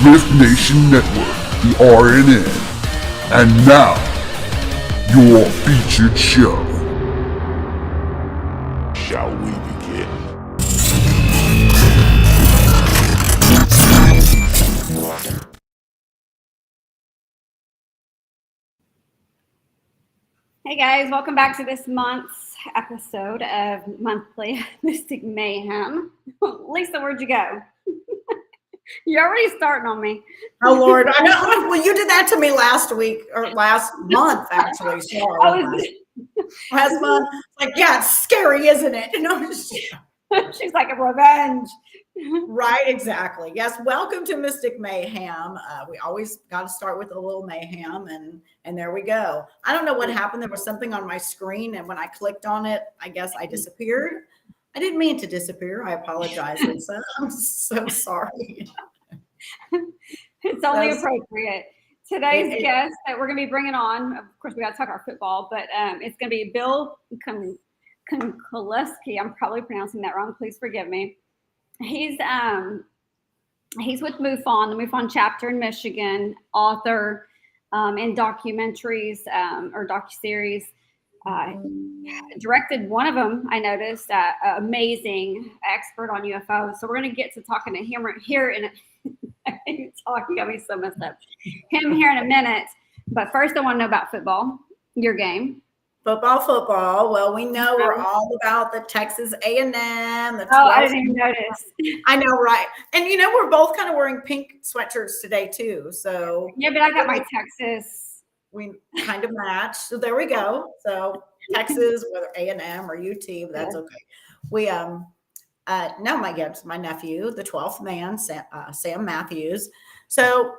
Rift Nation Network, the RNN. And now, your featured show. Shall we begin? Hey guys, welcome back to this month's episode of Monthly Mystic Mayhem. Lisa, where'd you go? You're already starting on me. Oh Lord, I know. Well, you did that to me last week or last month, actually. Sorry. Last month, like, yeah, it's scary, isn't it? She's like a revenge. Right, exactly. Yes, welcome to Mystic Mayhem. We always got to start with a little mayhem, and there we go. I don't know what happened. There was something on my screen, and when I clicked on it, I guess I disappeared. I didn't mean to disappear. I apologize, Lisa. I'm so sorry. It's only appropriate. Today's guest that we're going to be bringing on, of course, we got to talk our football, but it's going to be Bill Konkolesky. I'm probably pronouncing that wrong. Please forgive me. He's with MUFON, the MUFON chapter in Michigan, author in documentaries or docuseries. Directed one of them, I noticed, amazing expert on UFOs. So we're going to get to talking to him here in talking got me so messed up. Him here in a minute. But first I want to know about football, your game. Football. Well, we know we're all about the Texas A&M. I didn't even notice. I know, right? And you know, we're both kind of wearing pink sweatshirts today too. So yeah, but I got my Texas. We kind of match. So there we go. So Texas, whether A&M or UT, but that's okay. We now my nephew, the 12th man, Sam Matthews. So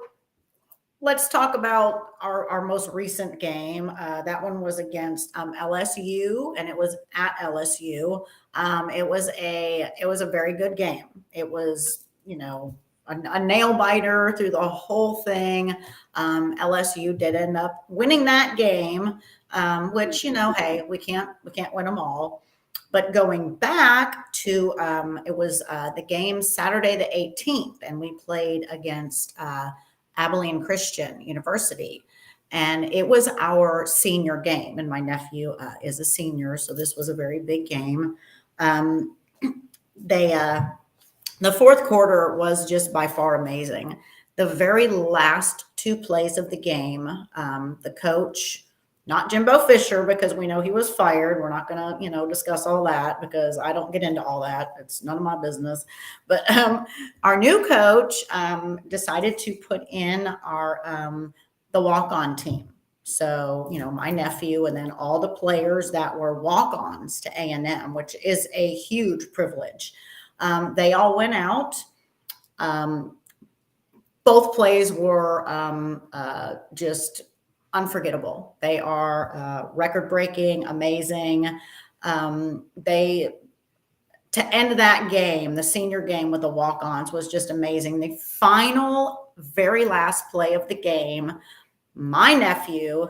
let's talk about our most recent game. That one was against LSU, and it was at LSU. It was a very good game. It was, you know, a nail biter through the whole thing. LSU did end up winning that game, which, you know, hey, we can't win them all. But going back to it was the game Saturday the 18th, and we played against Abilene Christian University, and it was our senior game. And my nephew is a senior, so this was a very big game. The fourth quarter was just by far amazing. The very last two plays of the game, the coach, not Jimbo Fisher, because we know he was fired. We're not going to, you know, discuss all that because I don't get into all that. It's none of my business. But our new coach decided to put in our the walk-on team. So, you know, my nephew and then all the players that were walk-ons to A&M, which is a huge privilege. They all went out. Both plays were just unforgettable. They are record-breaking, amazing. To end that game, the senior game with the walk-ons was just amazing. The final, very last play of the game, my nephew,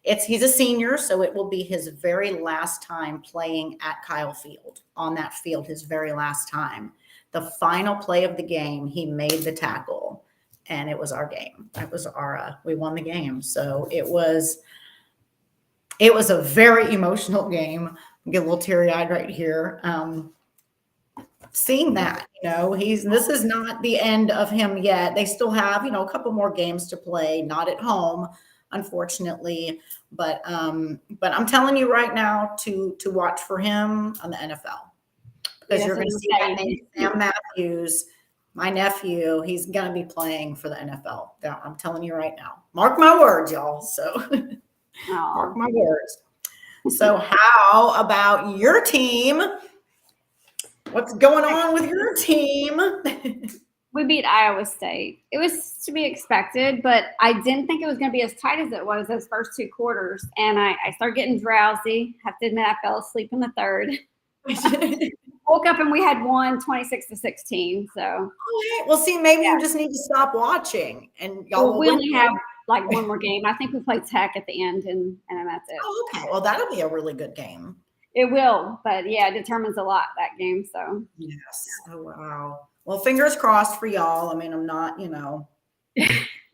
he's a senior, so it will be his very last time playing at Kyle Field, on that field, his very last time. The final play of the game, he made the tackle, and it was our game. It was we won the game. So it was a very emotional game. I get a little teary-eyed right here. Seeing that, you know, this is not the end of him yet. They still have, you know, a couple more games to play, not at home, unfortunately. But I'm telling you right now to watch for him on the NFL, because you're going to see that name, Sam Matthews, my nephew. He's going to be playing for the NFL. I'm telling you right now. Mark my words, y'all. So mark my words. So how about your team? What's going on with your team? We beat Iowa State. It was to be expected, but I didn't think it was going to be as tight as it was those first two quarters. And I started getting drowsy. I have to admit, I fell asleep in the third. Woke up and we had won 26-16. So, okay. Well, see, maybe you just need to stop watching, and y'all. We only have like one more game. I think we play Tech at the end, and then that's it. Oh, okay. Well, that'll be a really good game. It will, but yeah, it determines a lot, that game. So yes. Oh wow. Well, fingers crossed for y'all. I mean, I'm not, you know,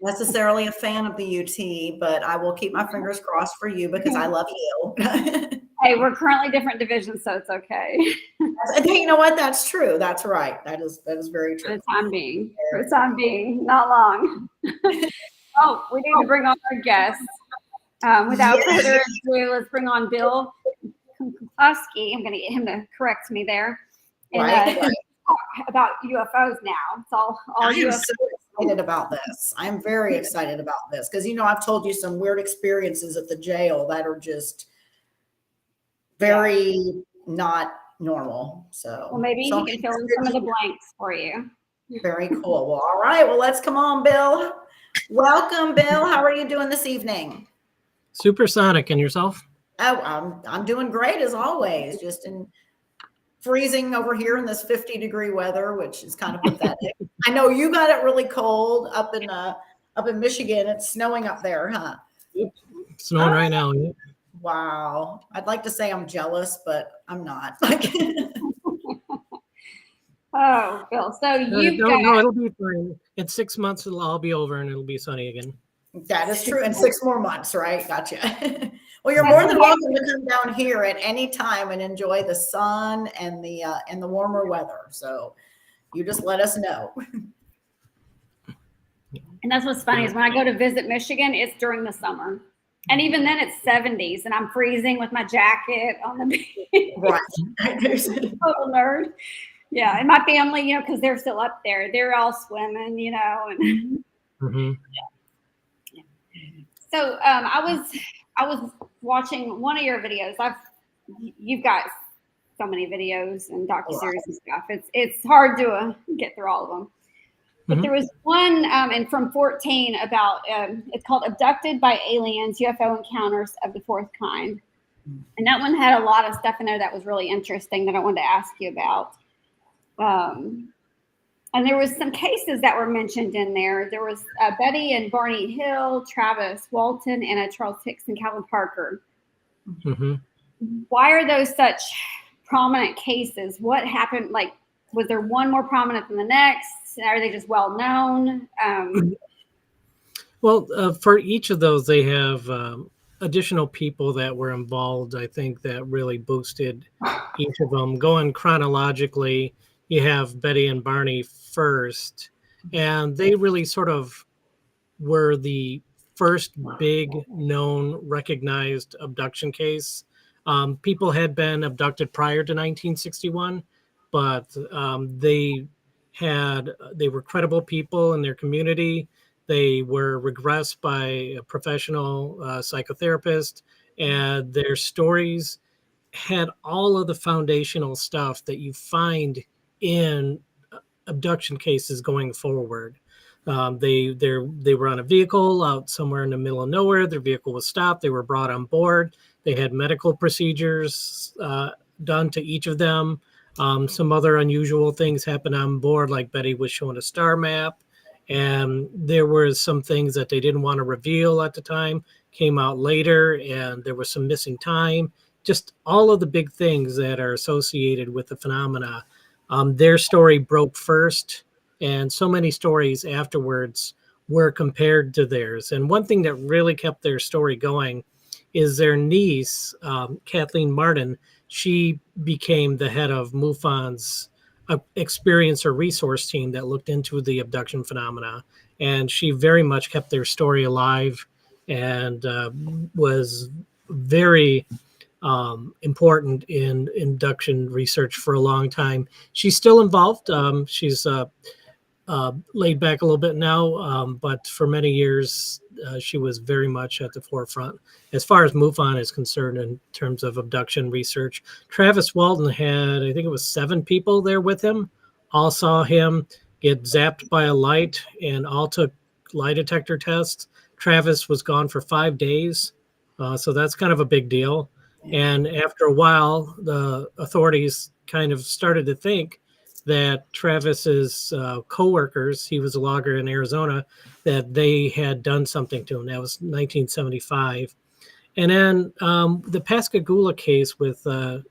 necessarily a fan of the UT, but I will keep my fingers crossed for you because I love you. Hey, we're currently different divisions, so it's okay. You know what? That's true. That's right. That is very true. For the time being. For the time being, not long. Oh, we need to bring on our guests. Without further ado, let's bring on Bill Konkolesky. I'm going to get him to correct me there. And talk about UFOs now. It's all I am UFOs. so excited about this. I'm very excited about this because, I've told you some weird experiences at the jail that are just very not normal. So, well, maybe he can fill in some of the blanks for you. Very cool. Well, all right. Well, let's come on, Bill. Welcome, Bill. How are you doing this evening? Supersonic. And yourself? Oh, I'm doing great as always. Just in freezing over here in this 50-degree weather, which is kind of pathetic. I know you got it really cold up in Michigan. It's snowing up there, huh? It's snowing right now. Yeah. Wow. I'd like to say I'm jealous, but I'm not. Oh, Bill. So no, it'll be fine. In 6 months, it'll all be over and it'll be sunny again. That is true. In 6 more months, right? Gotcha. Well, you're more than welcome to come down here at any time and enjoy the sun and the warmer weather. So you just let us know. And that's what's funny is when I go to visit Michigan, it's during the summer. And even then it's 70s and I'm freezing with my jacket on the beach. Right. Total nerd. Yeah. And my family, because they're still up there, they're all swimming, and Mm-hmm. Yeah. So I was watching one of your videos. You've got so many videos and docuseries and stuff. It's hard to get through all of them. But there was one and from 14 about it's called Abducted by Aliens, UFO Encounters of the Fourth Kind. And that one had a lot of stuff in there that was really interesting that I wanted to ask you about. And there was some cases that were mentioned in there. There was Betty and Barney Hill, Travis Walton, and Charles Hicks and Calvin Parker. Mm-hmm. Why are those such prominent cases? What happened? Like, was there one more prominent than the next? Are they just well known? Well, for each of those, they have additional people that were involved, I think, that really boosted each of them. Going chronologically, you have Betty and Barney first, and they really sort of were the first big known recognized abduction case. People had been abducted prior to 1961, but they were credible people in their community. They were regressed by a professional psychotherapist, and their stories had all of the foundational stuff that you find in abduction cases going forward. They were on a vehicle out somewhere in the middle of nowhere. Their vehicle was stopped. They were brought on board. They had medical procedures done to each of them. Some other unusual things happened on board, like Betty was shown a star map, and there were some things that they didn't want to reveal at the time, came out later, and there was some missing time. Just all of the big things that are associated with the phenomena. Their story broke first, and so many stories afterwards were compared to theirs. And one thing that really kept their story going is their niece, Kathleen Martin. She became the head of MUFON's experiencer resource team that looked into the abduction phenomena. And she very much kept their story alive and was very important in abduction research for a long time. She's still involved. She's laid back a little bit now, but for many years, she was very much at the forefront as far as MUFON is concerned in terms of abduction research. Travis Walton had, I think it was 7 people there with him, all saw him get zapped by a light and all took lie detector tests. Travis was gone for 5 days, so that's kind of a big deal. And after a while, the authorities kind of started to think that Travis's coworkers, he was a logger in Arizona, that they had done something to him. That was 1975. And then the Pascagoula case with that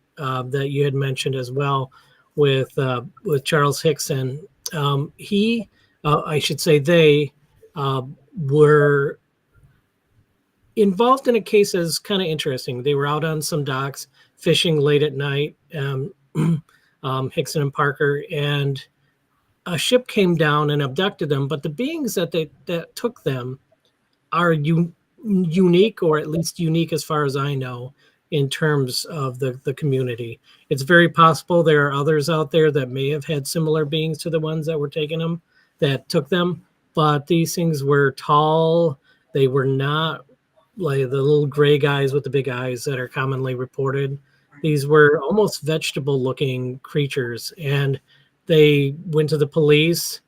you had mentioned as well with Charles Hickson, I should say they were involved in a case that's kind of interesting. They were out on some docks fishing late at night, Hickson and Parker, and a ship came down and abducted them. But the beings that took them are unique, or at least unique as far as I know, in terms of the community. It's very possible there are others out there that may have had similar beings to the ones that were taking them, that took them. But these things were tall. They were not like the little gray guys with the big eyes that are commonly reported. These were almost vegetable looking creatures, and they went to the police.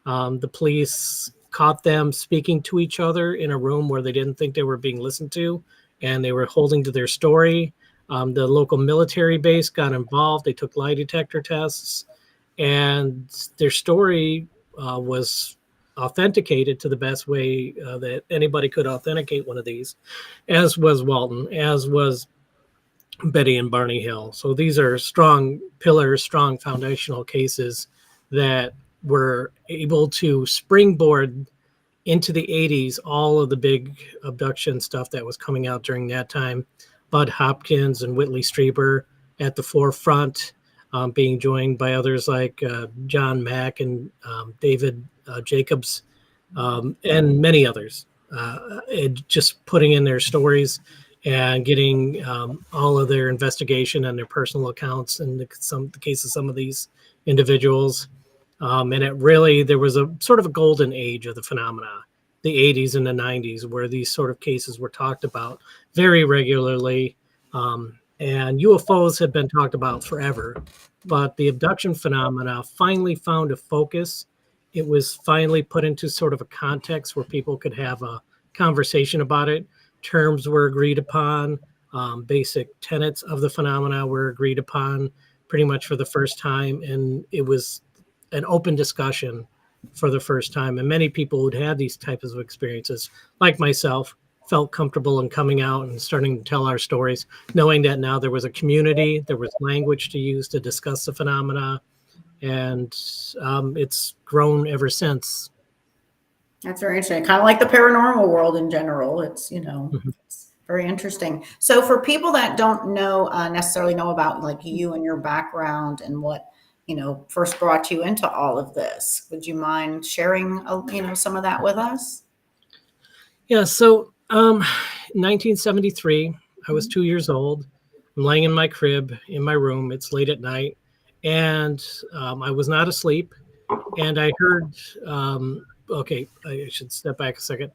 The police caught them speaking to each other in a room where they didn't think they were being listened to, and they were holding to their story. The local military base got involved. They took lie detector tests, and their story was authenticated to the best way that anybody could authenticate one of these, as was Walton, as was Betty and Barney Hill. So these are strong pillars, strong foundational cases that were able to springboard into the 80s all of the big abduction stuff that was coming out during that time. Bud Hopkins and Whitley Strieber at the forefront, being joined by others like John Mack and David Jacobs, and many others, just putting in their stories and getting all of their investigation and their personal accounts in the case of some of these individuals. And it really, there was a sort of a golden age of the phenomena, the 80s and the 90s, where these sort of cases were talked about very regularly. And UFOs had been talked about forever, but the abduction phenomena finally found a focus. It was finally put into sort of a context where people could have a conversation about it. Terms were agreed upon. Basic tenets of the phenomena were agreed upon pretty much for the first time. And it was an open discussion for the first time. And many people who'd had these types of experiences, like myself, felt comfortable in coming out and starting to tell our stories, knowing that now there was a community, there was language to use to discuss the phenomena, and it's grown ever since. That's very interesting. Kind of like the paranormal world in general. It's, it's very interesting. So for people that don't know, necessarily know about like you and your background and what, first brought you into all of this, would you mind sharing, some of that with us? Yeah. So 1973, I was 2 years old. I'm laying in my crib in my room. It's late at night, and I was not asleep. And I heard, okay, I should step back a second.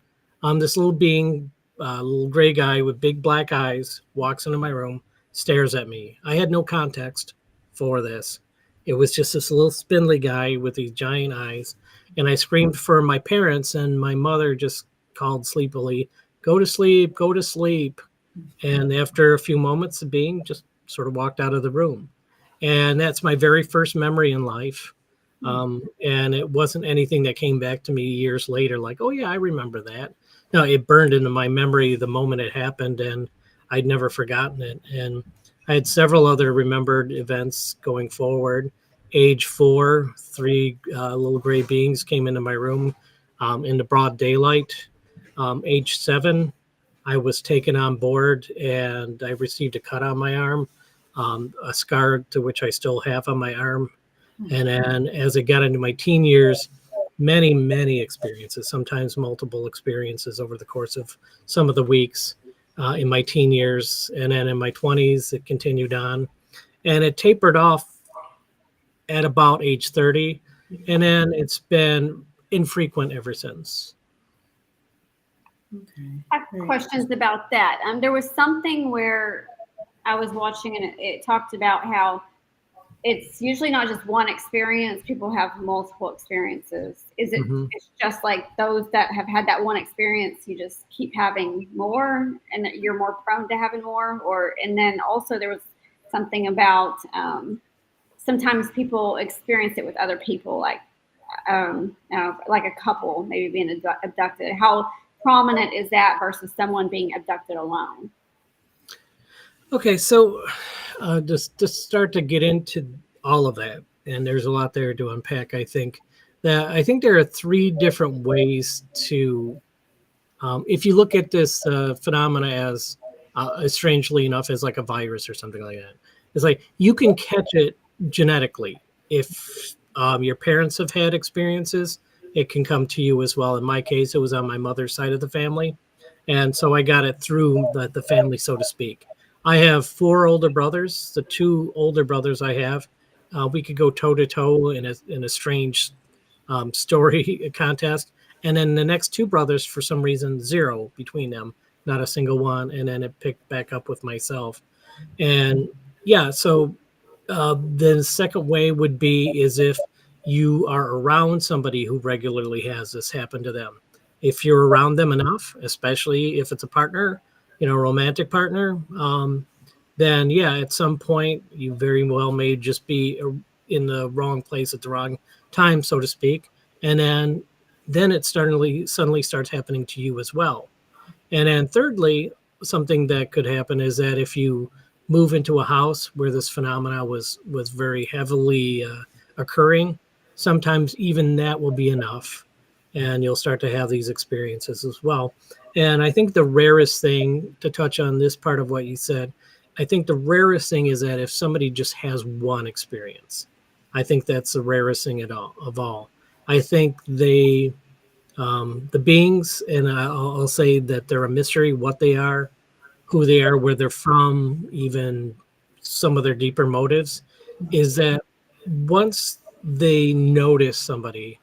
This little being, little gray guy with big black eyes, walks into my room, stares at me. I had no context for this. It was just this little spindly guy with these giant eyes. And I screamed for my parents, and my mother just called sleepily, "Go to sleep, go to sleep." And after a few moments, the being just sort of walked out of the room. And that's my very first memory in life. And it wasn't anything that came back to me years later, like, oh yeah, I remember that. No, it burned into my memory the moment it happened, and I'd never forgotten it. And I had several other remembered events going forward. Age 4, 3 little gray beings came into my room in the broad daylight. Age 7, I was taken on board and I received a cut on my arm, a scar to which I still have on my arm. And then as I got into my teen years, many, many experiences, sometimes multiple experiences over the course of some of the weeks in my teen years. And then in my 20s, it continued on. And it tapered off at about age 30. And then it's been infrequent ever since. Okay. I have questions about that. There was something where I was watching and it talked about how it's usually not just one experience. People have multiple experiences. Is it It's just like those that have had that one experience, you just keep having more and that you're more prone to having more? And then also there was something about sometimes people experience it with other people, like a couple maybe being abducted. How prominent is that versus someone being abducted alone? Okay, so just to start to get into all of that, and there's a lot there to unpack, I think. that I think there are three different ways to, if you look at this phenomena as, strangely enough, as like a virus or something like that. It's like you can catch it genetically. If your parents have had experiences, it can come to you as well. In my case, it was on my mother's side of the family. And so I got it through the family, so to speak. I have four older brothers. The two older brothers I have, we could go toe to toe in a strange story contest. And then the next two brothers, for some reason, zero between them, not a single one. And then it picked back up with myself. And yeah, so the second way would be is if you are around somebody who regularly has this happen to them. If you're around them enough, especially if it's a partner, romantic partner, then yeah, at some point you very well may just be in the wrong place at the wrong time, so to speak, and then it suddenly starts happening to you as well. And then thirdly, something that could happen is that if you move into a house where this phenomena was very heavily occurring, sometimes even that will be enough, and you'll start to have these experiences as well. And I think the rarest thing, to touch on this part of what you said, I think the rarest thing is that if somebody just has one experience, I think that's the rarest thing of all. I think the beings, and I'll say that they're a mystery, what they are, who they are, where they're from, even some of their deeper motives, is that once they notice somebody,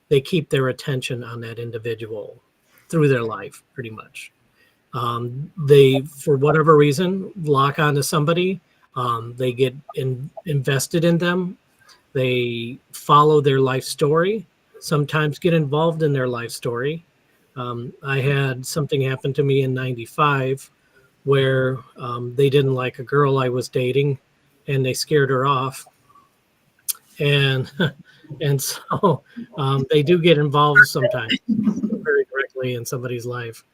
they keep their attention on that individual through their life, pretty much. They, for whatever reason, lock onto somebody. They get invested in them. They follow their life story, sometimes get involved in their life story. I had something happen to me in '95 where they didn't like a girl I was dating and they scared her off. And and so they do get involved sometimes very directly in somebody's life.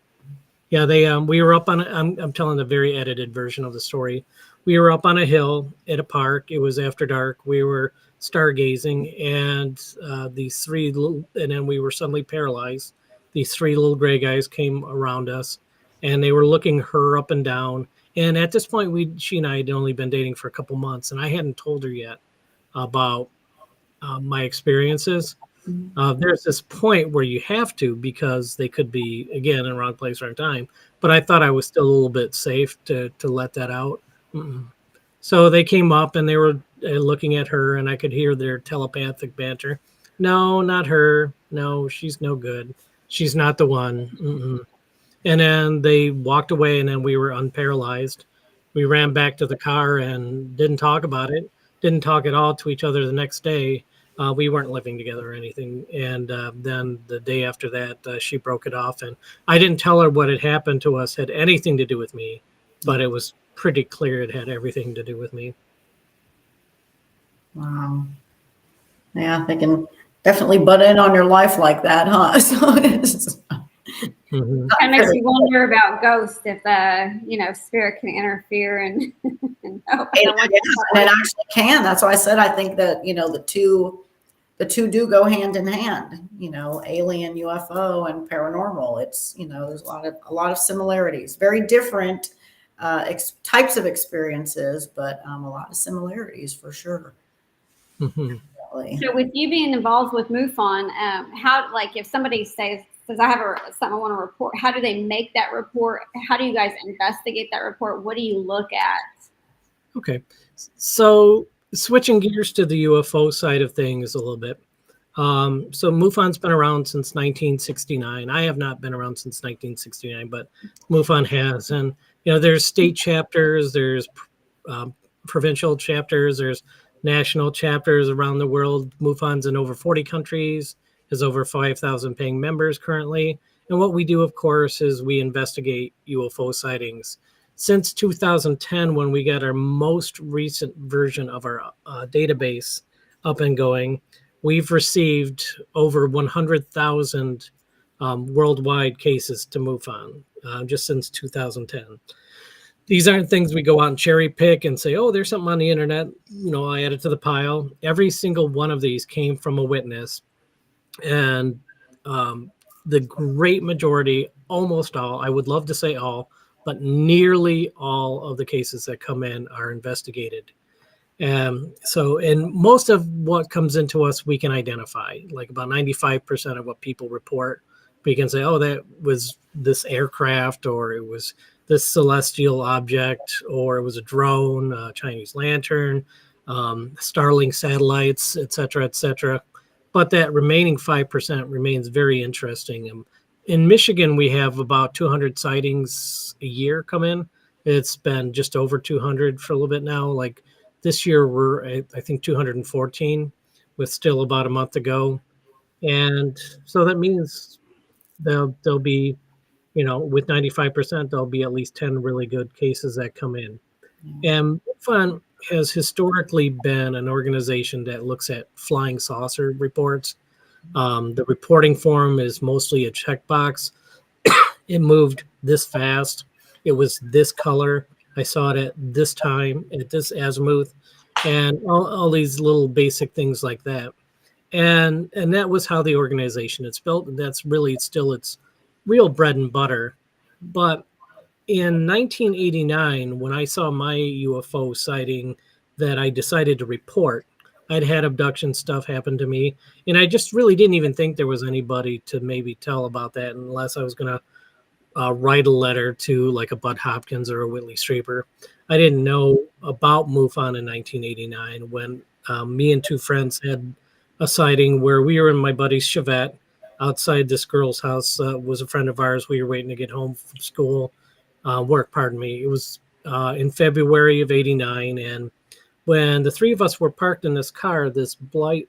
Yeah, we were up on I'm telling the very edited version of the story. We were up on a hill at a park. It was after dark. We were stargazing, and these three little, and then we were suddenly paralyzed. These three little gray guys came around us, and they were looking her up and down. And at this point, she and I had only been dating for a couple months, and I hadn't told her yet about my experiences. There's this point where you have to, because they could be, again, in the wrong place, wrong time. But I thought I was still a little bit safe to let that out. Mm-mm. So they came up and they were looking at her, and I could hear their telepathic banter. No, not her. No, she's no good. She's not the one. Mm-mm. And then they walked away, and then we were unparalyzed. We ran back to the car and didn't talk about it. Didn't talk at all to each other the next day. We weren't living together or anything. And then the day after that, she broke it off. And I didn't tell her what had happened to us had anything to do with me, but it was pretty clear it had everything to do with me. Wow. Yeah, they can definitely butt in on your life like that, huh? So it's Mm-hmm. It makes you wonder about ghosts, if spirit can interfere and and it actually can. That's why I said I think that the two do go hand in hand. Alien, UFO, and paranormal. It's there's a lot of similarities. Very different types of experiences, but a lot of similarities for sure. Mm-hmm. So with you being involved with MUFON, how, like, if somebody says I have something I want to report, how do they make that report? How do you guys investigate that report? What do you look at? Okay. So switching gears to the UFO side of things a little bit. So MUFON's been around since 1969. I have not been around since 1969, but MUFON has. And, there's state chapters, there's provincial chapters, there's national chapters around the world. MUFON's in over 40 countries, has over 5,000 paying members currently. And what we do, of course, is we investigate UFO sightings. Since 2010, when we got our most recent version of our database up and going, we've received over 100,000 worldwide cases to MUFON just since 2010. These aren't things we go out and cherry pick and say, oh, there's something on the internet, I add it to the pile. Every single one of these came from a witness And the great majority, almost all, I would love to say all, but nearly all of the cases that come in are investigated. And most of what comes into us, we can identify, like about 95% of what people report. We can say, oh, that was this aircraft, or it was this celestial object, or it was a drone, a Chinese lantern, Starlink satellites, et cetera, et cetera. But that remaining 5% remains very interesting. In Michigan, we have about 200 sightings a year come in. It's been just over 200 for a little bit now. Like this year, we're I think 214, with still about a month to go. And so that means there'll be, with 95%, there'll be at least 10 really good cases that come in. And MUFON has historically been an organization that looks at flying saucer reports. The reporting form is mostly a checkbox. It moved this fast. It was this color. I saw it at this time, at this azimuth, and all these little basic things like that. And that was how the organization is built. And that's really still its real bread and butter. But in 1989, when I saw my UFO sighting that I decided to report, I'd had abduction stuff happen to me, and I just really didn't even think there was anybody to maybe tell about that, unless I was going to write a letter to like a Bud Hopkins or a Whitley Strieber. I didn't know about MUFON in 1989 when me and two friends had a sighting where we were in my buddy's Chevette outside this girl's house. Was a friend of ours. We were waiting to get home from school. Work, pardon me. It was in February of '89, and when the three of us were parked in this car, this bright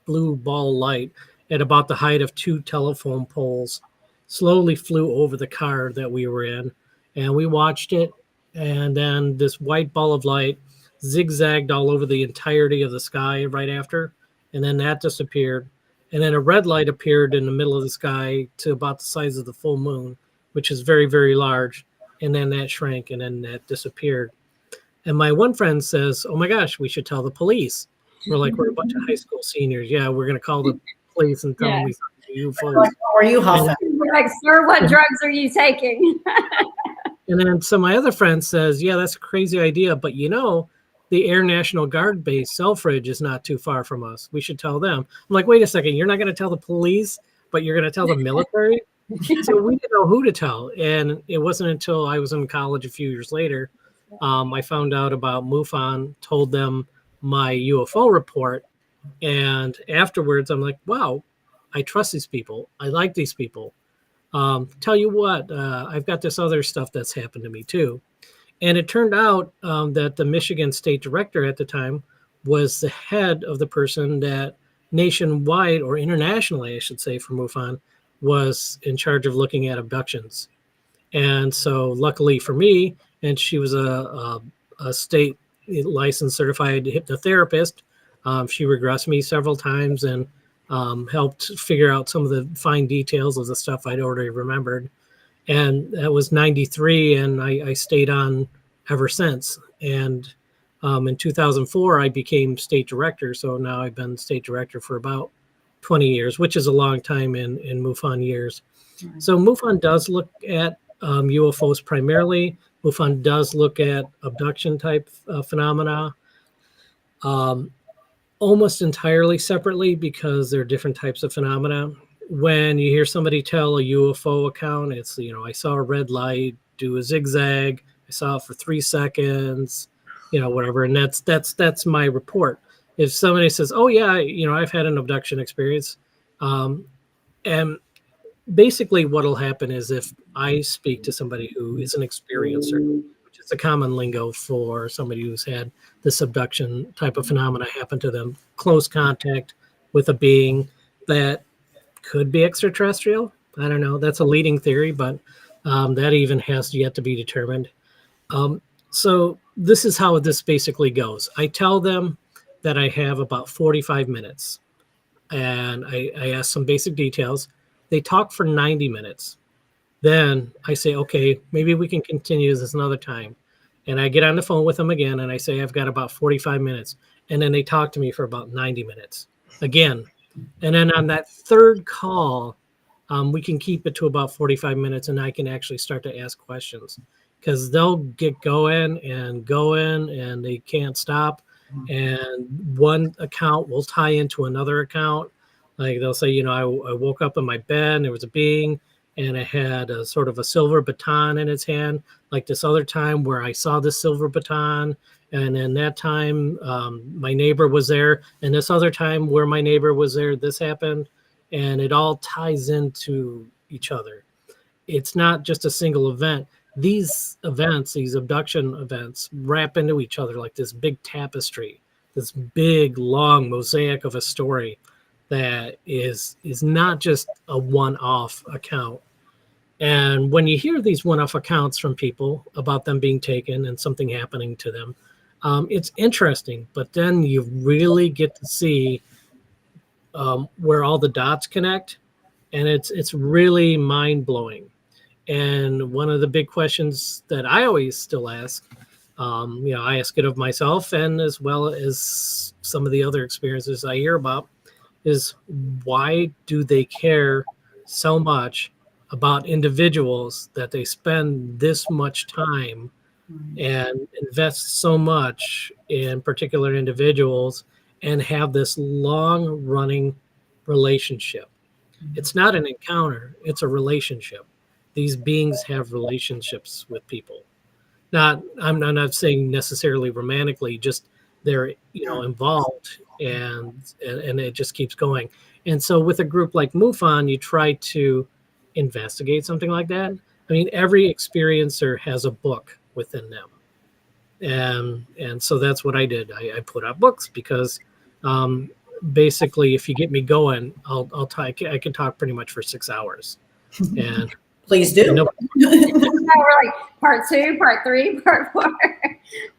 blue ball light at about the height of two telephone poles slowly flew over the car that we were in, and we watched it, and then this white ball of light zigzagged all over the entirety of the sky right after, and then that disappeared, and then a red light appeared in the middle of the sky to about the size of the full moon, which is very, very large. And then that shrank, and then that disappeared. And my one friend says, oh my gosh, we should tell the police. We're a bunch of high school seniors. Yeah, we're going to call the police and tell them we saw UFOs. Like, are you huffing? Like, sir, what drugs are you taking? And then so my other friend says, yeah, that's a crazy idea. But the Air National Guard base, Selfridge, is not too far from us. We should tell them. I'm like, wait a second, you're not going to tell the police, but you're going to tell the military? So we didn't know who to tell. And it wasn't until I was in college a few years later, I found out about MUFON, told them my UFO report. And afterwards, I'm like, wow, I trust these people. I like these people. Tell you what, I've got this other stuff that's happened to me too. And it turned out that the Michigan State Director at the time was the head of the person that nationwide, or internationally, I should say, for MUFON, was in charge of looking at abductions. And so luckily for me, and she was a state licensed certified hypnotherapist, she regressed me several times and helped figure out some of the fine details of the stuff I'd already remembered. And that was 93, and I stayed on ever since. And in 2004, I became state director. So now I've been state director for about 20 years, which is a long time in MUFON years. So MUFON does look at UFOs primarily. MUFON does look at abduction type phenomena almost entirely separately, because there are different types of phenomena. When you hear somebody tell a UFO account, it's, I saw a red light do a zigzag, I saw it for 3 seconds, whatever. And that's my report. If somebody says, oh yeah, I've had an abduction experience, and basically what'll happen is, if I speak to somebody who is an experiencer, which is a common lingo for somebody who's had this abduction type of phenomena happen to them, close contact with a being that could be extraterrestrial. I don't know. That's a leading theory, but that even has yet to be determined. So this is how this basically goes. I tell them that I have about 45 minutes, and I ask some basic details. They talk for 90 minutes. Then I say, okay, maybe we can continue this another time. And I get on the phone with them again, and I say, I've got about 45 minutes. And then they talk to me for about 90 minutes. Again, And then on that third call, we can keep it to about 45 minutes, and I can actually start to ask questions because they'll get going, and they can't stop. And one account will tie into another account. Like they'll say, I woke up in my bed and there was a being and it had a sort of a silver baton in its hand, like this other time where I saw the silver baton. And then that time my neighbor was there. And this other time where my neighbor was there, this happened. And it all ties into each other. It's not just a single event. These events, these abduction events, wrap into each other like this big tapestry, this big, long mosaic of a story that is not just a one-off account. And when you hear these one-off accounts from people about them being taken and something happening to them, it's interesting. But then you really get to see where all the dots connect, and it's really mind-blowing. And one of the big questions that I always still ask, I ask it of myself and as well as some of the other experiences I hear about, is why do they care so much about individuals that they spend this much time and invest so much in particular individuals and have this long running relationship? It's not an encounter, it's a relationship. These beings have relationships with people. I'm not saying necessarily romantically, just they're involved, and it just keeps going. And so with a group like MUFON, you try to investigate something like that. I mean, every experiencer has a book within them. And so that's what I did. I put out books because basically, if you get me going, I can talk pretty much for 6 hours. And please do. We're like part 2, part 3, part 4.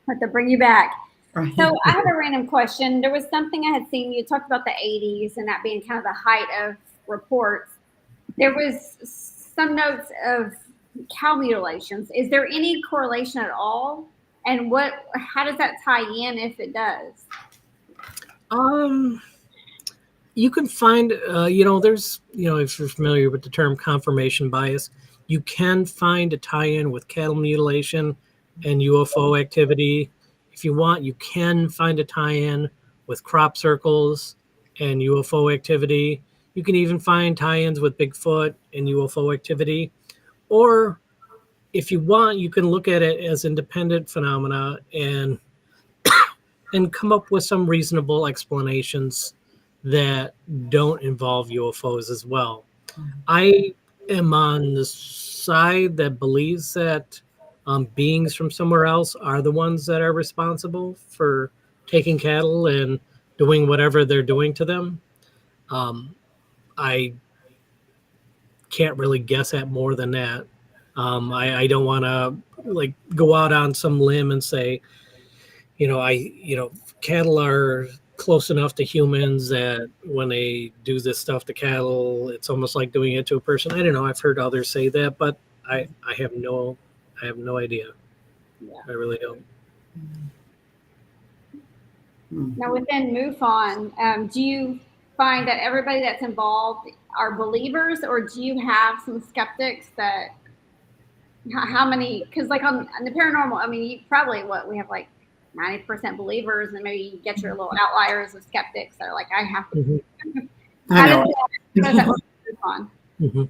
Have to bring you back. Right. So I have a random question. There was something I had seen. You talked about the 80s and that being kind of the height of reports. There was some notes of cow mutilations. Is there any correlation at all? And how does that tie in if it does? You can find, there's, if you're familiar with the term confirmation bias, you can find a tie-in with cattle mutilation and UFO activity. If you want, you can find a tie-in with crop circles and UFO activity. You can even find tie-ins with Bigfoot and UFO activity. Or if you want, you can look at it as independent phenomena and come up with some reasonable explanations that don't involve UFOs as well. I am on the side that believes that beings from somewhere else are the ones that are responsible for taking cattle and doing whatever they're doing to them. I can't really guess at more than that. I don't want to go out on some limb and say, cattle are close enough to humans that when they do this stuff to cattle, it's almost like doing it to a person. I don't know. I've heard others say that, but I have no idea. Yeah. I really don't. Now within MUFON, do you find that everybody that's involved are believers, or do you have some skeptics that how many, because like on the paranormal, I mean, you probably we have like 90% believers, and maybe you get your little outliers of skeptics that are like, I have to. Mm-hmm. How does that MUFON? Mm-hmm.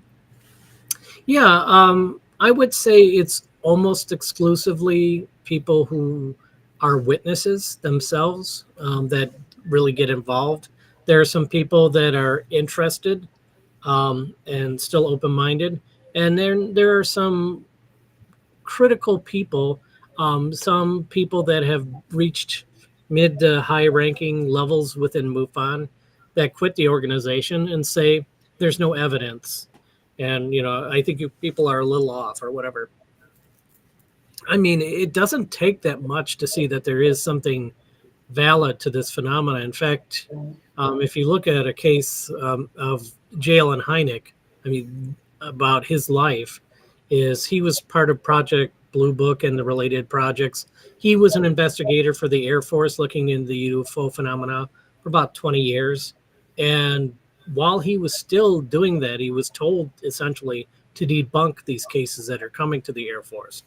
Yeah, I would say it's almost exclusively people who are witnesses themselves that really get involved. There are some people that are interested and still open-minded, and then there are some critical people, some people that have reached mid to high-ranking levels within MUFON that quit the organization and say there's no evidence, and I think people are a little off or whatever. I mean, it doesn't take that much to see that there is something valid to this phenomena. In fact, if you look at a case of J. Allen Hynek, I mean, about his life, is he was part of Project Blue Book and the related projects. He was an investigator for the Air Force looking into the UFO phenomena for about 20 years. And while he was still doing that, he was told essentially to debunk these cases that are coming to the Air Force.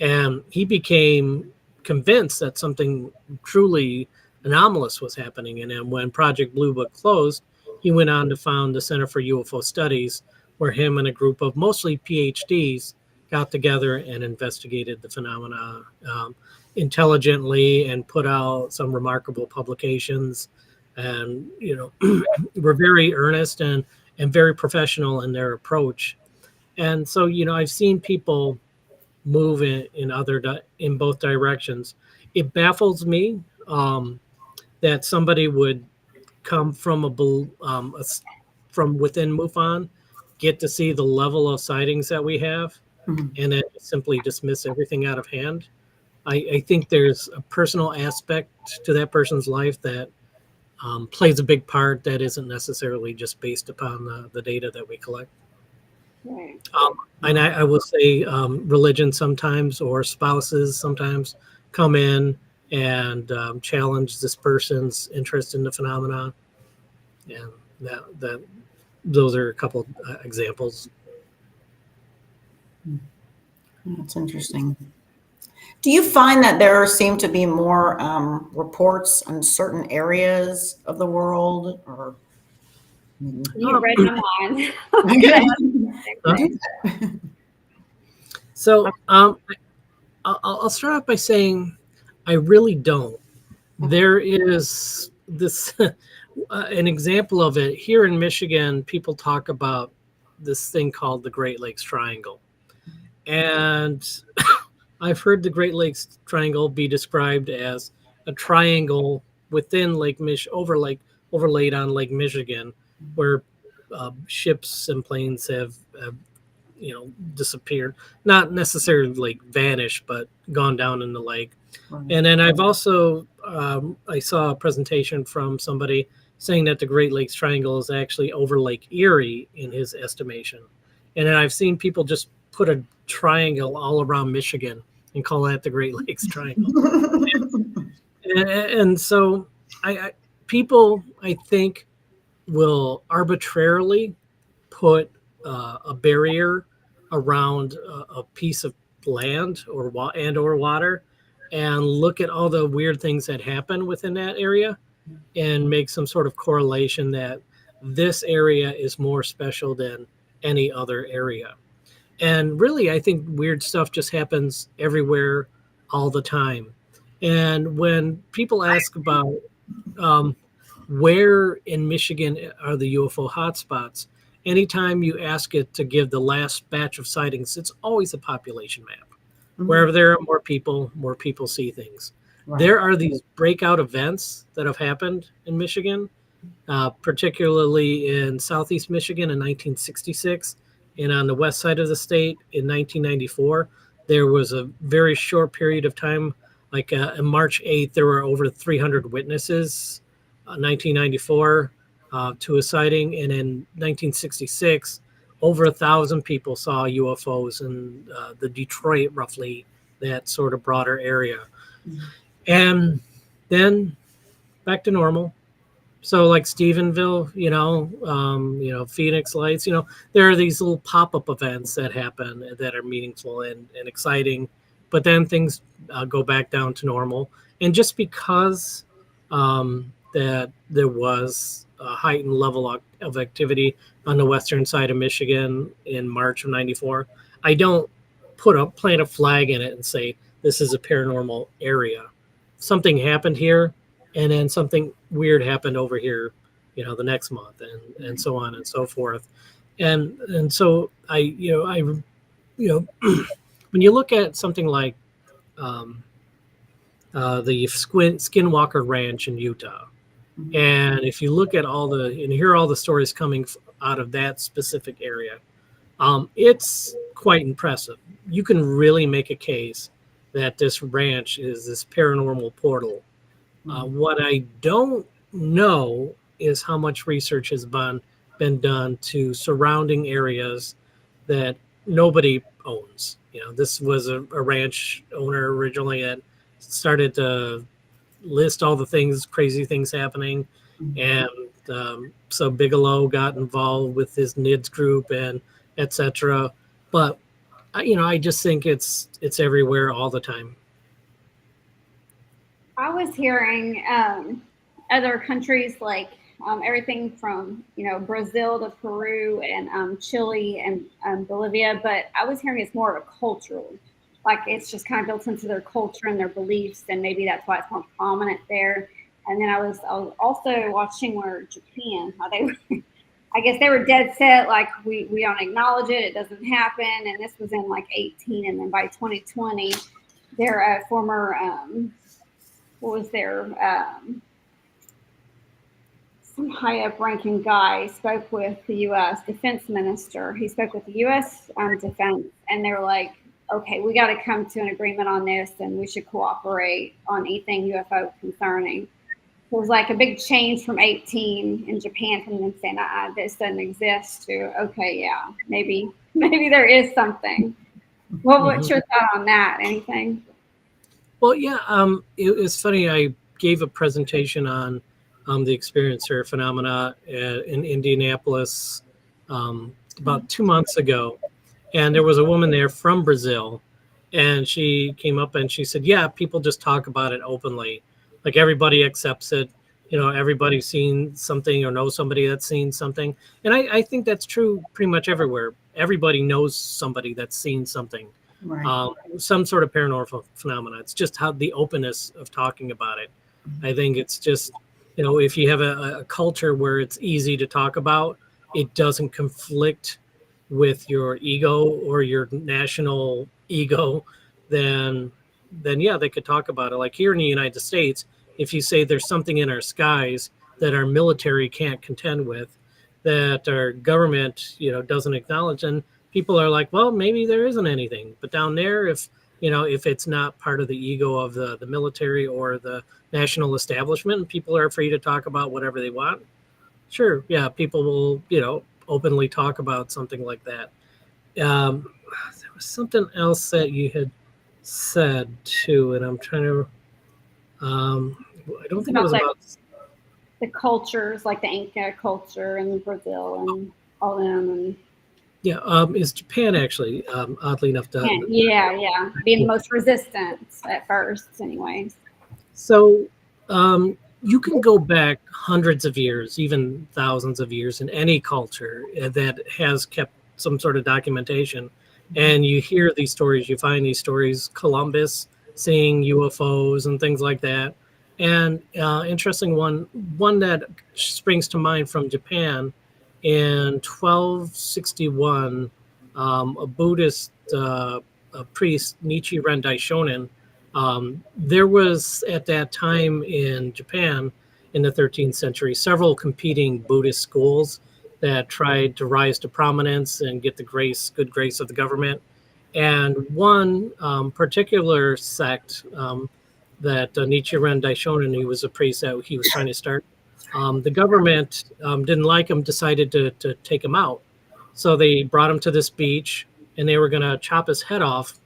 And he became convinced that something truly anomalous was happening. And then when Project Blue Book closed, he went on to found the Center for UFO Studies, where him and a group of mostly PhDs got together and investigated the phenomena intelligently and put out some remarkable publications. And, were very earnest and very professional in their approach. And so, I've seen people move in both directions. It baffles me that somebody would come from from within MUFON, get to see the level of sightings that we have, and then simply dismiss everything out of hand. I think there's a personal aspect to that person's life that plays a big part that isn't necessarily just based upon the data that we collect. Right. And I will say religion sometimes, or spouses sometimes, come in and challenge this person's interest in the phenomena. And those are a couple examples. That's interesting. Do you find that there seem to be more reports on certain areas of the world, or? You read my mind. So I'll start off by saying I really don't. There is this an example of it here in Michigan. People talk about this thing called the Great Lakes Triangle, and I've heard the Great Lakes Triangle be described as a triangle within overlaid on Lake Michigan, where ships and planes have disappeared, not necessarily like vanished, but gone down in the lake. Right. And then I've also I saw a presentation from somebody saying that the Great Lakes Triangle is actually over Lake Erie in his estimation. And then I've seen people just put a triangle all around Michigan and call that the Great Lakes Triangle. and so people, I think, will arbitrarily put a barrier around a piece of land or water, and look at all the weird things that happen within that area and make some sort of correlation that this area is more special than any other area. And really, I think weird stuff just happens everywhere all the time. And when people ask about where in Michigan are the UFO hotspots, anytime you ask it to give the last batch of sightings, it's always a population map. Mm-hmm. Wherever there are more people see things. Right. There are these breakout events that have happened in Michigan, particularly in Southeast Michigan in 1966, and on the west side of the state in 1994. There was a very short period of time, like on March 8th, there were over 300 witnesses, 1994 to a sighting, and in 1966, over 1,000 people saw UFOs in the Detroit, roughly that sort of broader area. Mm-hmm. And then back to normal. So like Stephenville, Phoenix Lights, there are these little pop-up events that happen that are meaningful and exciting, but then things go back down to normal. And just because that there was a heightened level of activity on the western side of Michigan in March of '94, I don't plant a flag in it and say, this is a paranormal area. Something happened here, and then something weird happened over here, the next month, and so on and so forth. And so when you look at something like the Skinwalker Ranch in Utah, mm-hmm. and if you look at and hear all the stories coming out of that specific area, it's quite impressive. You can really make a case that this ranch is this paranormal portal. What I don't know is how much research has been done to surrounding areas that nobody owns. This was a ranch owner originally that started to list all the crazy things happening, and So Bigelow got involved with his NIDS group and etc. But I just think it's everywhere all the time. I was hearing other countries like everything from Brazil to Peru and Chile and Bolivia, but I was hearing it's more of a cultural, like it's just kind of built into their culture and their beliefs, and maybe that's why it's more prominent there. And then I was also watching where Japan, how they were, I guess they were dead set, like we don't acknowledge it, it doesn't happen, and this was in like 18, and then by 2020, their former what was their some high up ranking guy spoke with the U.S. defense minister. He spoke with the U.S. Defense, and they were like, okay, we got to come to an agreement on this, and we should cooperate on anything UFO concerning. It was like a big change from 18 in Japan, from them saying, this doesn't exist, to, okay, yeah, maybe there is something. What's your thought on that? Anything? Well, yeah, it was funny. I gave a presentation on the experiencer phenomena in Indianapolis about 2 months ago. And there was a woman there from Brazil, and she came up and she said, yeah, people just talk about it openly. Like everybody accepts it. Everybody's seen something or knows somebody that's seen something. And I think that's true pretty much everywhere. Everybody knows somebody that's seen something. Right. Some sort of paranormal phenomena. It's just how the openness of talking about it. I think it's just, if you have a culture where it's easy to talk about, it doesn't conflict with your ego or your national ego, then yeah, they could talk about it. Like here in the United States, if you say there's something in our skies that our military can't contend with, that our government, doesn't acknowledge, and people are like, well, maybe there isn't anything. But down there, if it's not part of the ego of the military or the national establishment, people are free to talk about whatever they want. Sure, yeah, people will, openly talk about something like that. There was something else that you had said too, and I'm trying to. I don't think it was about the cultures, like the Inca culture and Brazil and all them. And yeah, is Japan actually oddly enough to yeah, being the most resistant at first, anyways. So you can go back hundreds of years, even thousands of years, in any culture that has kept some sort of documentation, and you hear these stories, you find these stories, Columbus seeing UFOs and things like that. And interesting one that springs to mind from Japan in 1261, a Buddhist a priest, Nichiren Daishonin. There was at that time in Japan in the 13th century several competing Buddhist schools that tried to rise to prominence and get the good grace of the government. And one particular sect that Nichiren Daishonin, he was a priest that he was trying to start, the government didn't like him, decided to take him out. So they brought him to this beach, and they were going to chop his head off.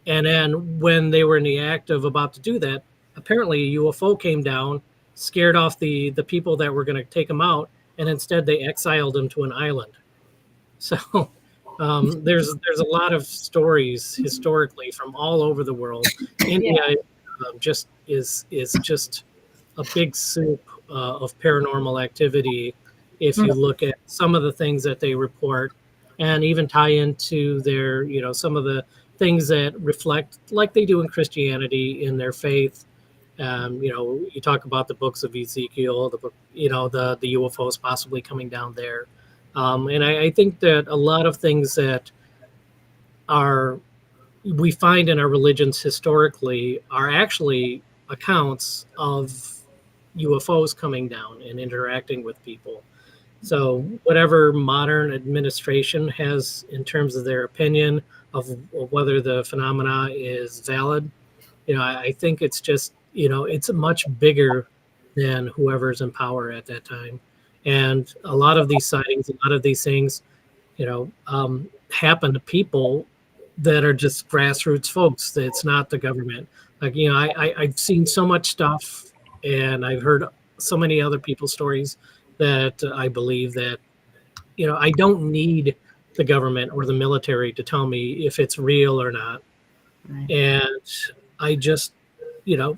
And then when they were in the act of about to do that, apparently a UFO came down, scared off the people that were going to take him out, and instead they exiled him to an island. So there's a lot of stories historically from all over the world. India just is just a big soup of paranormal activity. If you look at some of the things that they report, and even tie into their, some of the things that reflect, like they do in Christianity, in their faith. You talk about the books of Ezekiel, the book, the UFOs possibly coming down there. And I think that a lot of things that we find in our religions historically are actually accounts of UFOs coming down and interacting with people. So whatever modern administration has in terms of their opinion of whether the phenomena is valid, I think it's just, it's much bigger than whoever's in power at that time. And a lot of these sightings, a lot of these things, happen to people that are just grassroots folks. It's not the government. Like, I've seen so much stuff, and I've heard so many other people's stories that I believe that, I don't need the government or the military to tell me if it's real or not. Right. And I just,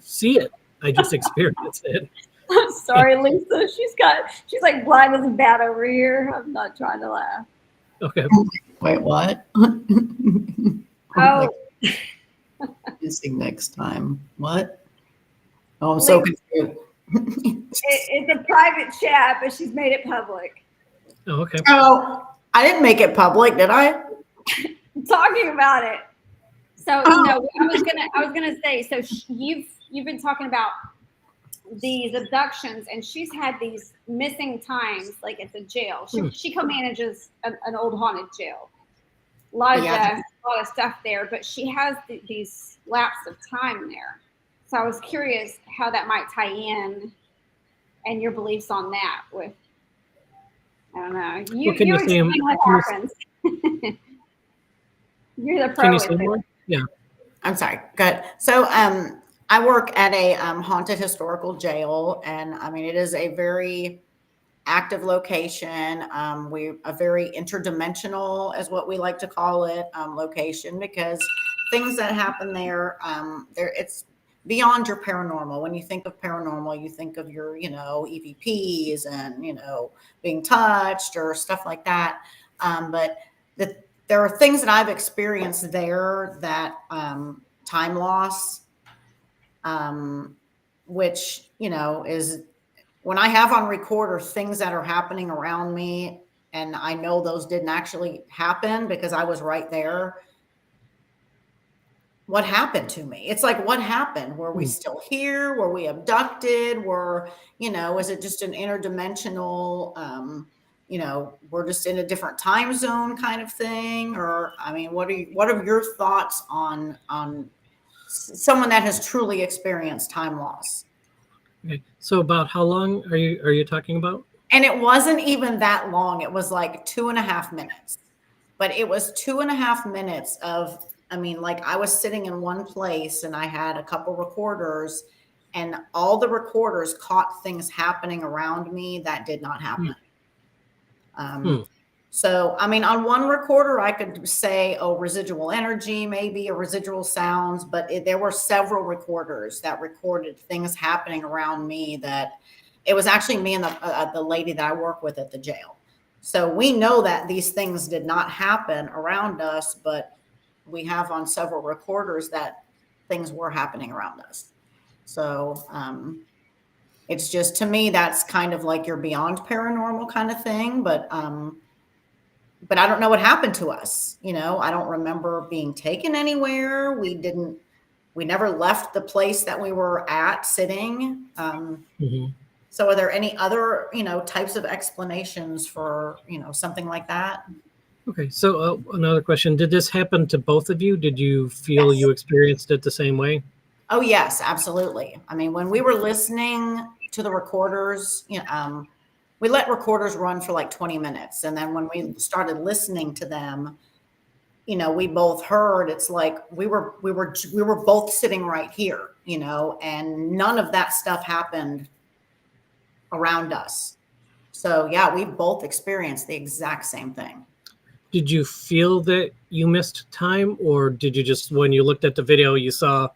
see it. I just experience it. I'm sorry, Lisa. She's like blind as a bat over here. I'm not trying to laugh. Okay. Wait, what? Oh, Missing next time. What? Oh, I'm so confused. it's a private chat, but she's made it public. Oh, okay. Oh, I didn't make it public, did I? I'm talking about it. So no, I was gonna say. So you've been talking about these abductions, and she's had these missing times, like at the jail. She co-manages an old haunted jail. A lot of death, a lot of stuff there, but she has these lapses of time there. So I was curious how that might tie in, and your beliefs on that. With I don't know. You explain what happens. You're the pro. Can you say more? Yeah. I'm sorry. Good. So I work at a haunted historical jail, and I mean, it is a very active location. We a very interdimensional, is what we like to call it, location, because things that happen there, it's beyond your paranormal. When you think of paranormal, you think of your, EVPs and, being touched or stuff like that. But there are things that I've experienced there that time loss, which, is when I have on recorder things that are happening around me, and I know those didn't actually happen because I was right there. What happened to me? It's like, what happened? Were we still here? Were we abducted? Was it just an interdimensional, we're just in a different time zone kind of thing? Or, I mean, what are your thoughts on someone that has truly experienced time loss? Okay. So about how long are you talking about? And it wasn't even that long. It was like 2.5 minutes, but it was 2.5 minutes of, I was sitting in one place and I had a couple recorders, and all the recorders caught things happening around me that did not happen. So, on one recorder, I could say, residual energy, maybe, or residual sounds, but there were several recorders that recorded things happening around me that it was actually me and the lady that I work with at the jail. So we know that these things did not happen around us, but we have on several recorders that things were happening around us. So it's just, to me, that's kind of like your beyond paranormal kind of thing. But I don't know what happened to us. I don't remember being taken anywhere. We never left the place that we were at sitting. So are there any other, types of explanations for, something like that? Okay. So another question, did this happen to both of you? Did you feel you experienced it the same way? Oh, yes, absolutely. When we were listening to the recorders, we let recorders run for like 20 minutes. And then when we started listening to them, we both heard, it's like we were both sitting right here, and none of that stuff happened around us. So yeah, we both experienced the exact same thing. Did you feel that you missed time, or did you just, when you looked at the video, you saw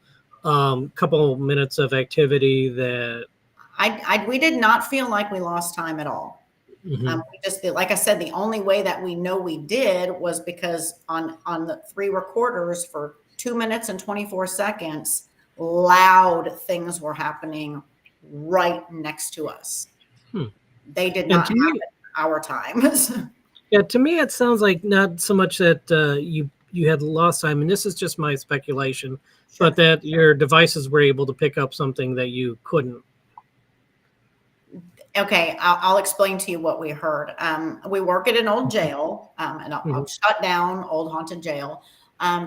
a couple minutes of activity that... We did not feel like we lost time at all. We just, like I said, the only way that we know we did was because on the 3 recorders for 2 minutes and 24 seconds, loud things were happening right next to us. They did not happen our time. Yeah, to me, it sounds like not so much that you had lost time, and this is just my speculation, but that your devices were able to pick up something that you couldn't. Okay, I'll explain to you what we heard. We work at an old jail, and I'll shut down old haunted jail.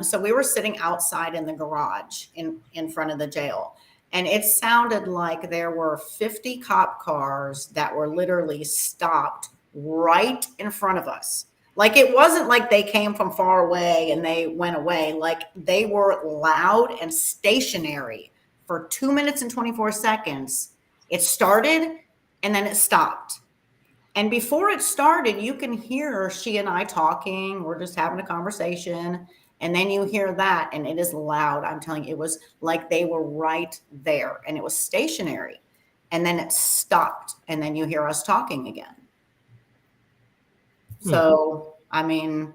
So we were sitting outside in the garage in front of the jail, and it sounded like there were 50 cop cars that were literally stopped right in front of us. Like, it wasn't like they came from far away and they went away. Like, they were loud and stationary for 2 minutes and 24 seconds. It started and then it stopped. And before it started, you can hear she and I talking. We're just having a conversation. And then you hear that, and it is loud. I'm telling you, it was like they were right there, and it was stationary. And then it stopped, and then you hear us talking again. So, I mean,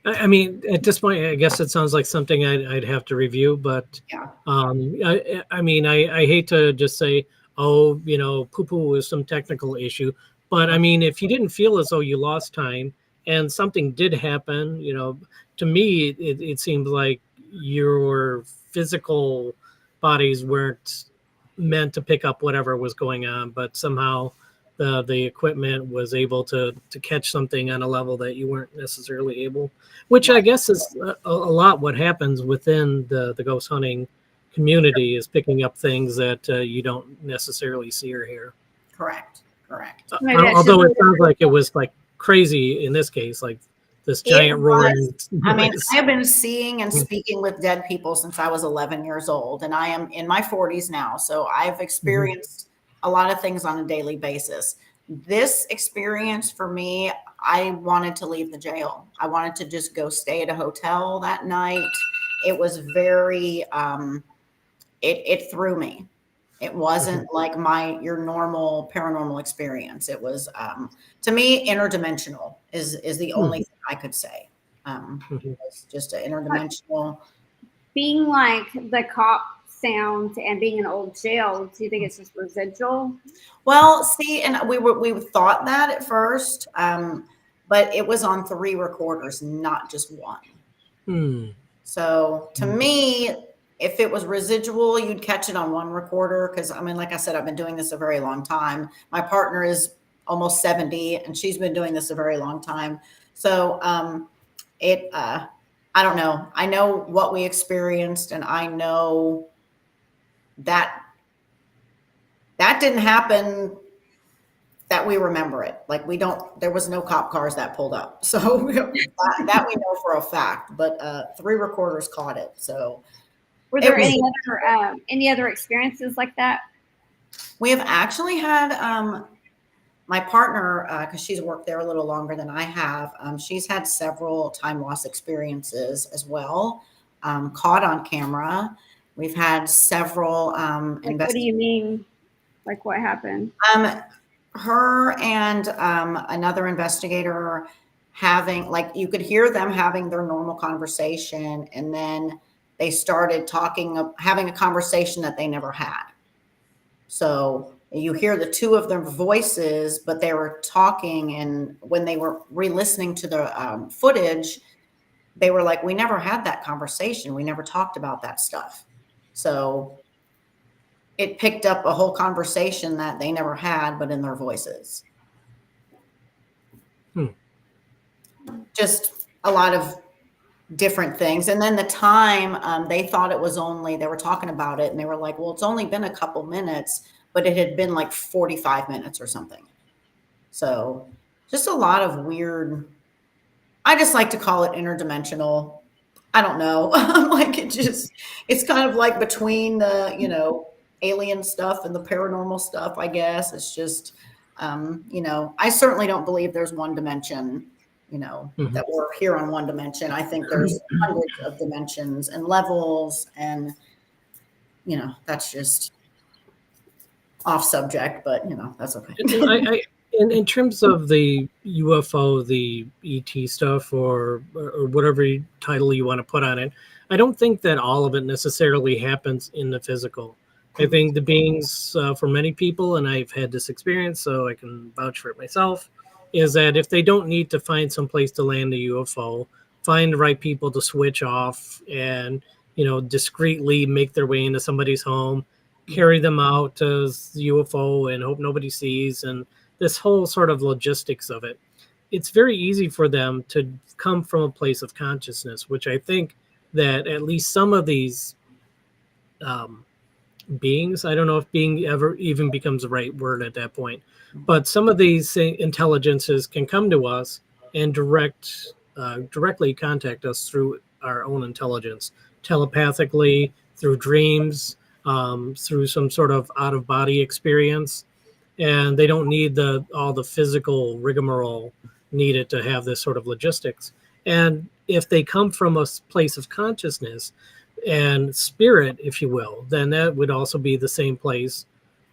at this point, I guess it sounds like something I'd have to review. But yeah, I hate to just say, oh, poo-poo was some technical issue. But I mean, if you didn't feel as though you lost time and something did happen, to me, it seems like your physical bodies weren't meant to pick up whatever was going on, but somehow the equipment was able to catch something on a level that you weren't necessarily able, which I guess is a lot what happens within the ghost hunting community, is picking up things that you don't necessarily see or hear. correct. Although it sounds like it was like crazy in this case, like this giant roaring. I mean, I have been seeing and speaking with dead people since I was 11 years old, and I am in my 40s now. So I've experienced a lot of things on a daily basis. This experience for me, I wanted to leave the jail. I wanted to just go stay at a hotel that night. It was very, it threw me. It wasn't like your normal paranormal experience. It was, to me, interdimensional is the only thing I could say. It's just an interdimensional. Being like the cop sound and being an old jail, do you think it's just residual? Well, see, and we thought that at first, but it was on 3 recorders, not just one. So to me, if it was residual, you'd catch it on 1 recorder. Because I mean, like I said, I've been doing this a very long time. My partner is almost 70, and she's been doing this a very long time. So I don't know. I know what we experienced, and I know that didn't happen that we remember it. Like there was no cop cars that pulled up. So that we know for a fact, but 3 recorders caught it. So were there any other experiences like that? We have actually had my partner, because she's worked there a little longer than I have. She's had several time loss experiences as well, caught on camera. We've had several. What do you mean? Like what happened? Her and another investigator having, like, you could hear them having their normal conversation, and then they started having a conversation that they never had. So you hear the 2 of their voices, but they were talking, and when they were re-listening to the footage, they were like, we never had that conversation. We never talked about that stuff. So it picked up a whole conversation that they never had, but in their voices. Just a lot of different things. And then the time, they thought it was they were talking about it, and they were like, well, it's only been a couple minutes, but it had been like 45 minutes or something. So just a lot of weird, I just like to call it interdimensional. I don't know. Like it's kind of like between the, alien stuff and the paranormal stuff, I guess. It's just, I certainly don't believe there's one dimension, that we're here on one dimension. I think there's hundreds of dimensions and levels, and, that's just off subject, but, that's okay. In terms of the UFO, the ET stuff, or whatever title you want to put on it, I don't think that all of it necessarily happens in the physical. I think the beings, for many people, and I've had this experience, so I can vouch for it myself, is that if they don't need to find some place to land a UFO, find the right people to switch off and, discreetly make their way into somebody's home, carry them out to the UFO and hope nobody sees, and this whole sort of logistics of it. It's very easy for them to come from a place of consciousness, which I think that at least some of these beings, I don't know if being ever even becomes the right word at that point, but some of these intelligences can come to us and directly contact us through our own intelligence, telepathically, through dreams, through some sort of out-of-body experience. and they don't need all the physical rigmarole needed to have this sort of logistics. And if they come from a place of consciousness and spirit, if you will, then that would also be the same place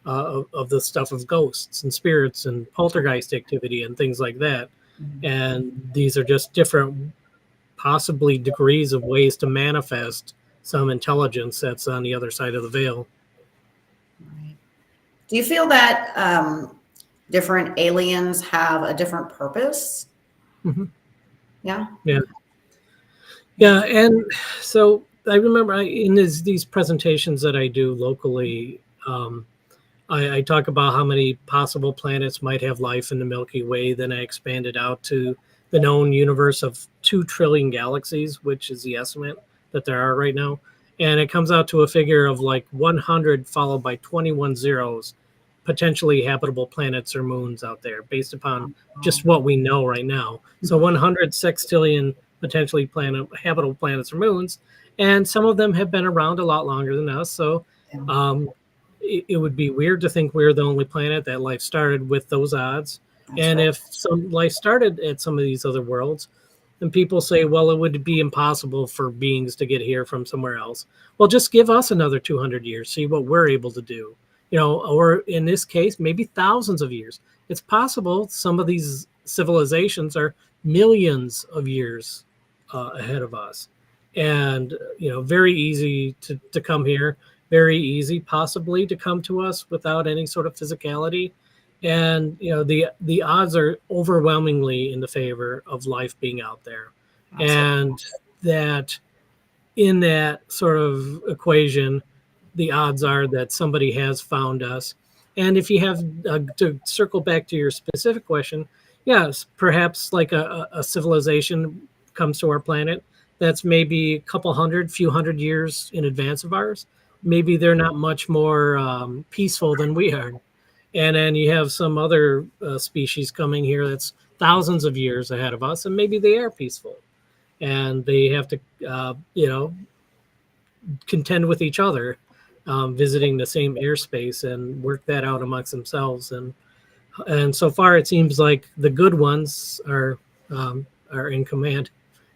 of the stuff of ghosts and spirits and poltergeist activity and things like that. And these are just different, possibly degrees of ways to manifest some intelligence that's on the other side of the veil. Do you feel that different aliens have a different purpose? Mm-hmm. Yeah. Yeah. And so I remember in these presentations that I do locally, I talk about how many possible planets might have life in the Milky Way. Then I expanded out to the known universe of 2 trillion galaxies, which is the estimate that there are right now. And it comes out to a figure of like 100 followed by 21 zeros, potentially habitable planets or moons out there based upon just what we know right now. So 100 sextillion potentially habitable planets or moons. And some of them have been around a lot longer than us. So it would be weird to think we're the only planet that life started with those odds. And if some life started at some of these other worlds, then people say, well, it would be impossible for beings to get here from somewhere else. Well, just give us another 200 years, see what we're able to do, or in this case, maybe thousands of years. It's possible some of these civilizations are millions of years ahead of us. And, very easy to come here. Very easy, possibly, to come to us without any sort of physicality. And, the odds are overwhelmingly in the favor of life being out there. Absolutely. And that in that sort of equation, the odds are that somebody has found us. And if you have to circle back to your specific question, yes, perhaps like a civilization comes to our planet that's maybe a couple few hundred years in advance of ours. Maybe they're not much more peaceful than we are. And then you have some other species coming here that's thousands of years ahead of us, and maybe they are peaceful. And they have to, contend with each other, visiting the same airspace and work that out amongst themselves. And so far, it seems like the good ones are in command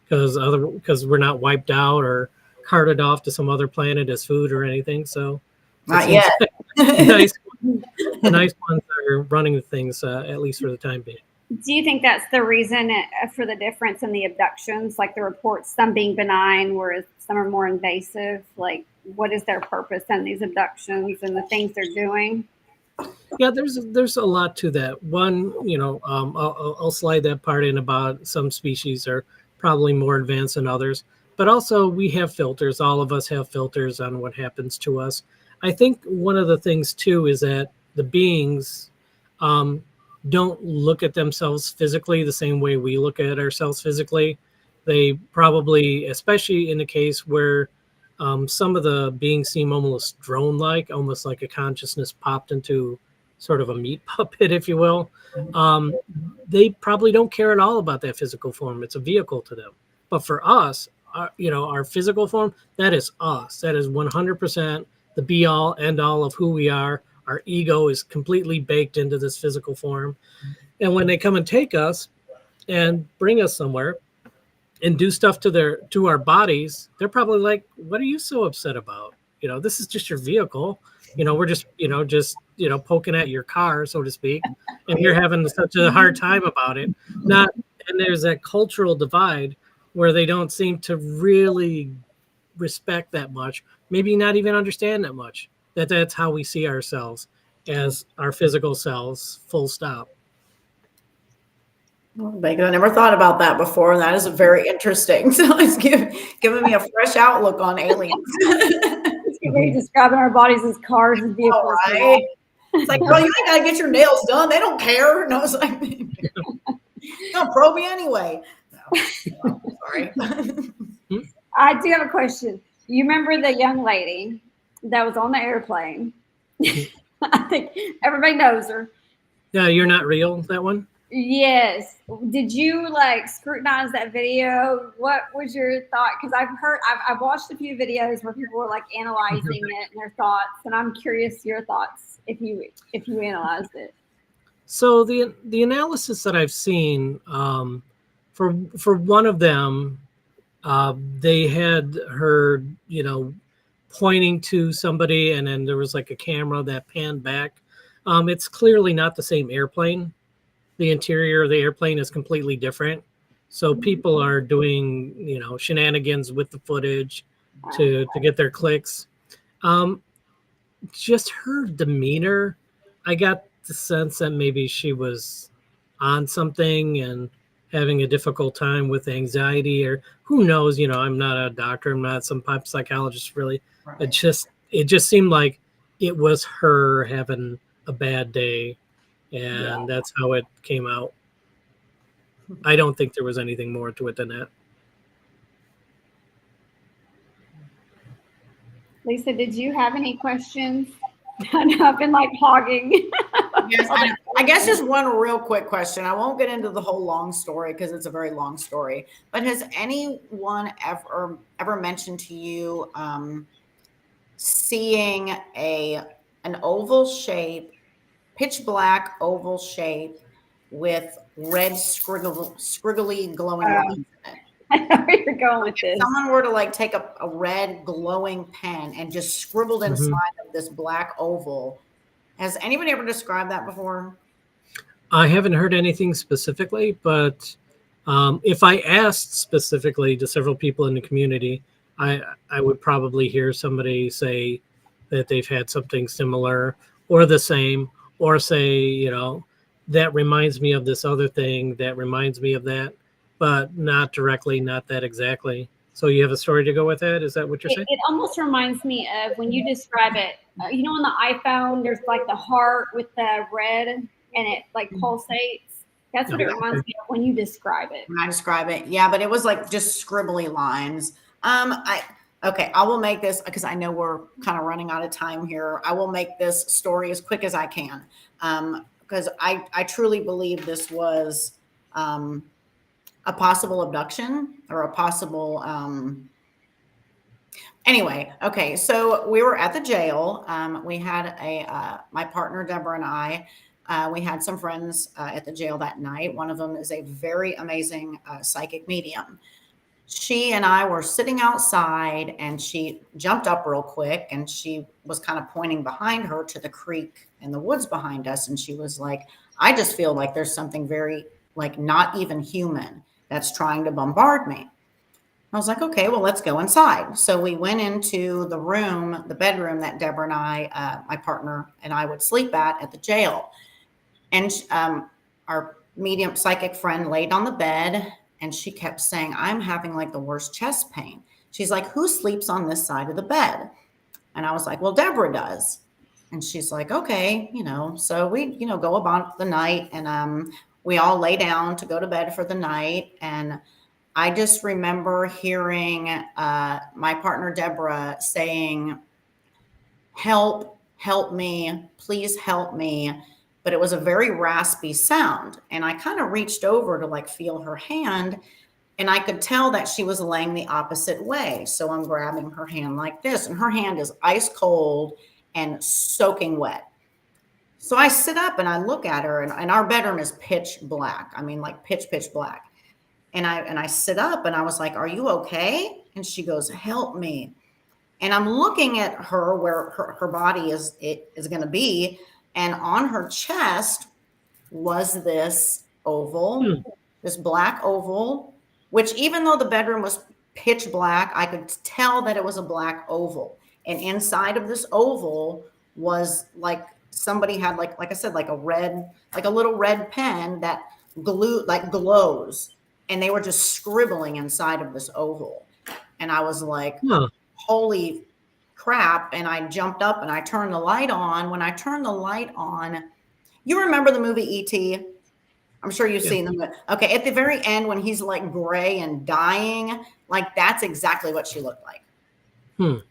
because we're not wiped out or carted off to some other planet as food or anything. So not yet. The nice ones are running things, at least for the time being. Do you think that's the reason for the difference in the abductions, like the reports, some being benign, whereas some are more invasive? Like, what is their purpose in these abductions and the things they're doing? Yeah, there's a lot to that. One, I'll slide that part in about some species are probably more advanced than others. But also we have filters. All of us have filters on what happens to us. I think one of the things, too, is that the beings don't look at themselves physically the same way we look at ourselves physically. They probably, especially in the case where some of the beings seem almost drone-like, almost like a consciousness popped into sort of a meat puppet, if you will. They probably don't care at all about that physical form. It's a vehicle to them. But for us, our physical form, that is us. That is 100% the be all end all of who we are. Our ego is completely baked into this physical form. And when they come and take us and bring us somewhere and do stuff to our bodies, they're probably like, what are you so upset about? This is just your vehicle. We're just poking at your car, so to speak. And you're having such a hard time about it. And there's that cultural divide where they don't seem to really respect that much, maybe not even understand that much, that's how we see ourselves as our physical selves, full stop. I never thought about that before, and that is very interesting. So it's giving me a fresh outlook on aliens. We're describing our bodies as cars and vehicles. Right? It's like, well, you ain't got to get your nails done. They don't care. No, it's like, don't probe me anyway. No, sorry. I do have a question. You remember the young lady that was on the airplane? I think everybody knows her. Yeah, You're Not Real, that one? Yes. Did you like scrutinize that video? What was your thought? Because I've watched a few videos where people were like analyzing it and their thoughts, and I'm curious your thoughts if you analyzed it. So the analysis that I've seen, for one of them, they had her, pointing to somebody, and then there was like a camera that panned back. It's clearly not the same airplane. The interior of the airplane is completely different. So people are doing, shenanigans with the footage to get their clicks. Just her demeanor, I got the sense that maybe she was on something and having a difficult time with anxiety, or who knows. I'm not a doctor, I'm not some psychologist really. Right. It just seemed like it was her having a bad day, and that's how it came out. I don't think there was anything more to it than that. Lisa, did you have any questions? I know I've been like hogging. Yes, I guess just one real quick question. I won't get into the whole long story because it's a very long story. But has anyone ever mentioned to you seeing an oval shape, pitch black oval shape with red scriggly glowing lines in it? I know where you're going with this. If someone were to like take a red glowing pen and just scribbled inside of this black oval, has anybody ever described that before? I haven't heard anything specifically, but if I asked specifically to several people in the community, I would probably hear somebody say that they've had something similar or the same, or say, that reminds me of this other thing, that reminds me of that, but not directly, not that exactly. So you have a story to go with that? Is that what you're saying? It almost reminds me of when you describe it. On the iPhone, there's like the heart with the red, and it like pulsates. That's what it reminds me of when you describe it. When I describe it, yeah, but it was like just scribbly lines. I will make this because I know we're kind of running out of time here. I will make this story as quick as I can because I truly believe this was a possible abduction or a possible. Anyway, okay, so we were at the jail. We had my partner Deborah and I. We had some friends at the jail that night. One of them is a very amazing psychic medium. She and I were sitting outside, and she jumped up real quick, and she was kind of pointing behind her to the creek in the woods behind us. And she was like, I just feel like there's something very like not even human that's trying to bombard me. I was like, okay, well, let's go inside. So we went into the bedroom that Deborah and I, my partner and I would sleep at the jail. And our medium psychic friend laid on the bed, and she kept saying, I'm having like the worst chest pain. She's like, who sleeps on this side of the bed? And I was like, well, Deborah does. And she's like, okay, so we, go about the night, and we all lay down to go to bed for the night. And I just remember hearing my partner, Deborah, saying, help me, please help me. But it was a very raspy sound. And I kind of reached over to like feel her hand, and I could tell that she was laying the opposite way. So I'm grabbing her hand like this, and her hand is ice cold and soaking wet. So I sit up and I look at her, and our bedroom is pitch black. I mean, like pitch black. And I sit up and I was like, are you okay? And she goes, help me. And I'm looking at her where her body is going to be. And on her chest was this oval, this black oval, which even though the bedroom was pitch black, I could tell that it was a black oval. And inside of this oval was like somebody had like I said, like a little red pen that glows. And they were just scribbling inside of this oval. And I was like, holy crap. And I jumped up and I turned the light on. When I turned the light on, you remember the movie E.T.? I'm sure you've seen them. Okay, at the very end when he's like gray and dying, like that's exactly what she looked like.